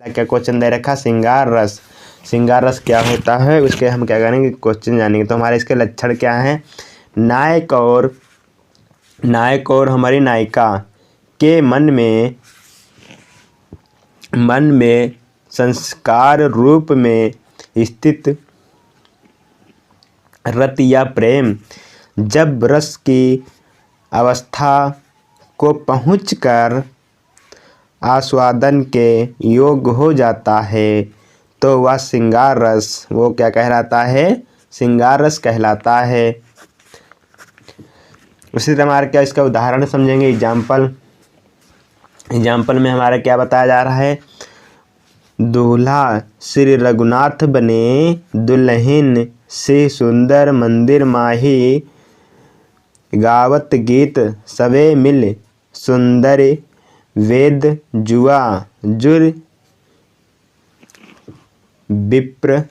क्या क्वेश्चन दे रखा, श्रृंगार रस। श्रृंगार रस क्या होता है उसके हम क्या करेंगे, क्वेश्चन जानेंगे। तो हमारे इसके लक्षण क्या हैं, नायक और हमारी नायिका के मन में संस्कार रूप में स्थित रति या प्रेम जब रस की अवस्था को पहुंचकर आस्वादन के योग्य हो जाता है तो वह श्रृंगार रस वो क्या कहलाता है, श्रृंगार रस कहलाता है। उसी तरह हमारा क्या इसका उदाहरण समझेंगे, एग्जाम्पल में हमारा क्या बताया जा रहा है, दूल्हा श्री रघुनाथ बने, दुल्हन से सुंदर मंदिर माही, गावत गीत सवे मिल, सुंदर वेद जुआ जुर विप्र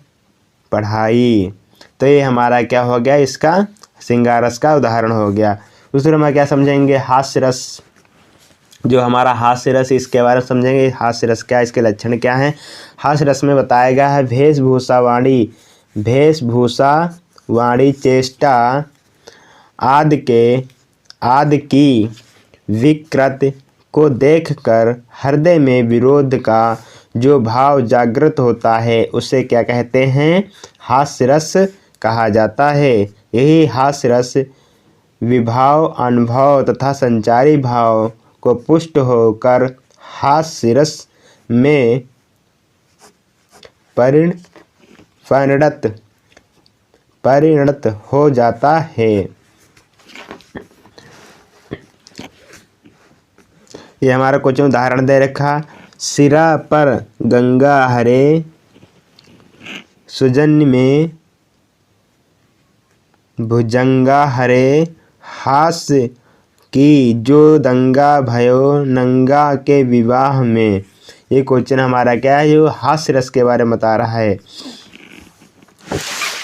पढ़ाई। तो ये हमारा क्या हो गया, इसका श्रृंगार रस का उदाहरण हो गया। दूसरा हम क्या समझेंगे, हास्य रस। जो हमारा हास्य रस, इसके बारे में समझेंगे हास्य रस क्या, इसके लक्षण क्या हैं। हास्य रस में बताया गया है वेशभूषा वाणी चेष्टा आदि की विकृत को देखकर हृदय में विरोध का जो भाव जागृत होता है उसे क्या कहते हैं, हास्य रस कहा जाता है। यही हास्य रस विभाव अनुभव तथा संचारी भाव को पुष्ट होकर हास्य रस में परिणत हो जाता है। ये हमारा कुछ उदाहरण दे रखा, सिरा पर गंगा हरे, सुजन्य में भुजंगा हरे, हास्य की जो दंगा भयो नंगा के विवाह में। ये क्वेश्चन हमारा क्या है, जो हास्य रस के बारे में बता रहा है।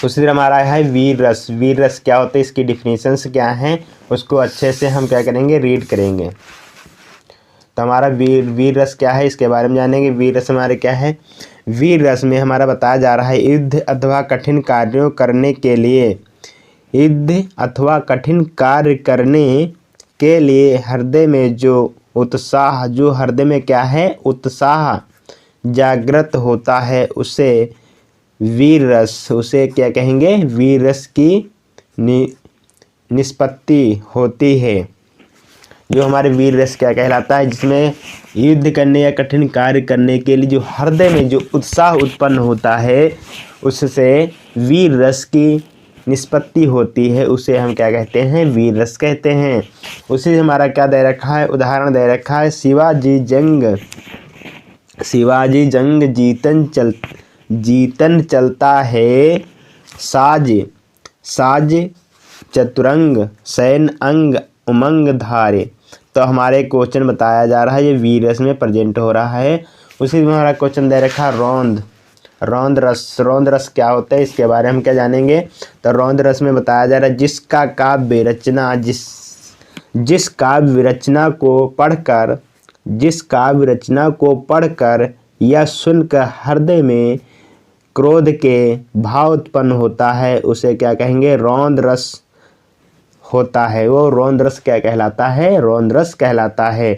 उसी तरह हमारा है वीर रस। वीर रस क्या होता है, इसकी डिफिनीशंस क्या हैं, उसको अच्छे से हम क्या करेंगे, रीड करेंगे। तो हमारा वीर रस क्या है, इसके बारे में जानेंगे। वीर रस हमारे क्या है, वीर रस में हमारा बताया जा रहा है युद्ध अथवा कठिन कार्यों करने के लिए, युद्ध अथवा कठिन कार्य करने के लिए हृदय में जो उत्साह, जो हृदय में क्या है, उत्साह जागृत होता है उसे वीर रस, उसे क्या कहेंगे, वीर रस की निष्पत्ति होती है। जो हमारे वीर रस क्या कहलाता है, जिसमें युद्ध करने या कठिन कार्य करने के लिए जो हृदय में जो उत्साह उत्पन्न होता है उससे वीर रस की निष्पत्ति होती है, उसे हम क्या कहते हैं, वीर रस कहते हैं। उसी हमारा क्या दे रखा है, उदाहरण दे रखा है, शिवाजी जंग जीतन चलता है, साज चतुरंग सैन अंग उमंग धारे। तो हमारे क्वेश्चन बताया जा रहा है, ये वीर रस में प्रेजेंट हो रहा है। उसी में हमारा क्वेश्चन दे रखा रौंद रस। रौंद रस क्या होता है, इसके बारे में हम क्या जानेंगे। तो रौंद रस में बताया जा रहा है जिस काव्य रचना को पढ़कर या सुनकर हृदय में क्रोध के भाव उत्पन्न होता है उसे क्या कहेंगे, रौंद रस होता है। वो रौंद रस क्या कहलाता है, रौंद रस कहलाता है।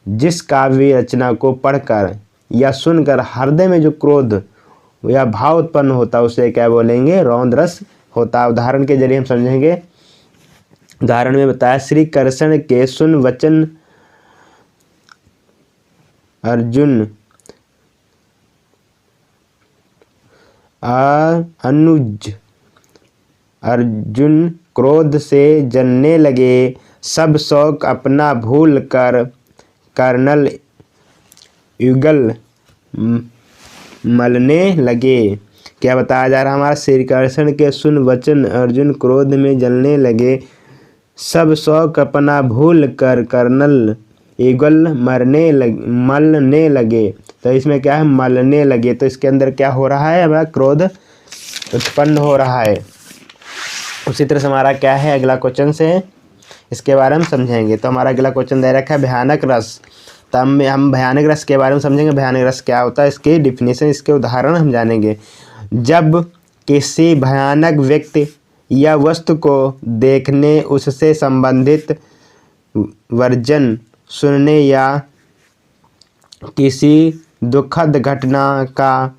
जिस काव्य रचना को पढ़कर या सुनकर हृदय में जो क्रोध या भाव उत्पन्न होता है उसे क्या बोलेंगे, रौंद रस होता है। उदाहरण के जरिए हम समझेंगे। उदाहरण में बताया, श्री कृष्ण के सुन वचन अर्जुन क्रोध से जलने लगे, सब शौक अपना भूल कर कर्नल युगल मलने लगे। क्या बताया जा रहा है, हमारा श्री कृष्ण के सुन वचन अर्जुन क्रोध में जलने लगे, सब शौक अपना भूल कर कर्नल युगल मलने लगे। तो इसमें क्या है, मलने लगे, तो इसके अंदर क्या हो रहा है, हमारा क्रोध उत्पन्न हो रहा है। उसी तरह से हमारा क्या है, अगला क्वेश्चन से इसके बारे में समझेंगे। तो हमारा अगला क्वेश्चन दे रखा है भयानक रस। तब हम भयानक रस के बारे में समझेंगे, भयानक रस क्या होता है, इसके डिफिनेशन, इसके उदाहरण हम जानेंगे। जब किसी भयानक व्यक्ति या वस्तु को देखने, उससे संबंधित वर्णन सुनने या किसी दुखद घटना का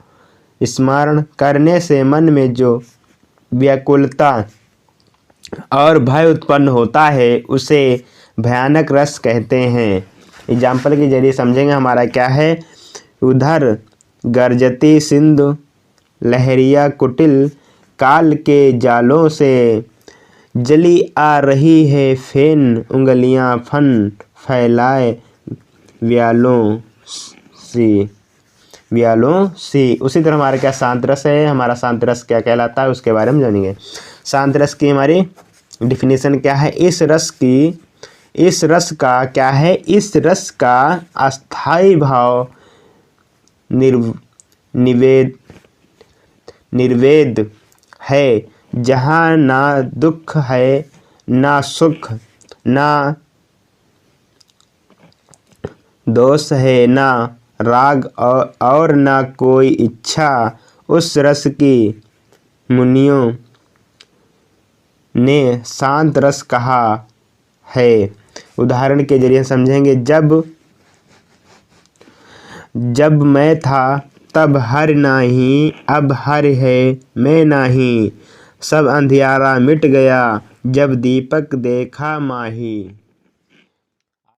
स्मरण करने से मन में जो व्याकुलता और भय उत्पन्न होता है उसे भयानक रस कहते हैं। एग्जाम्पल के जरिए समझेंगे हमारा क्या है। उधर गर्जती सिंधु लहरिया कुटिल, काल के जालों से जली आ रही है फेन, उंगलियां फन फैलाए व्यालों सी। उसी तरह हमारा क्या शांत रस है, हमारा शांत रस क्या कहलाता है उसके बारे में जानेंगे। शांत रस की हमारी डिफिनीशन क्या है। इस रस का क्या है, इस रस का अस्थाई भाव निर्वेद है, जहाँ ना दुख है ना सुख, ना दोष है ना राग और ना कोई इच्छा। उस रस की मुनियों ने शांत रस कहा है। उदाहरण के जरिए समझेंगे। जब मैं था तब हर नाही, अब हर है मैं नाही, सब अंधियारा मिट गया जब दीपक देखा माही।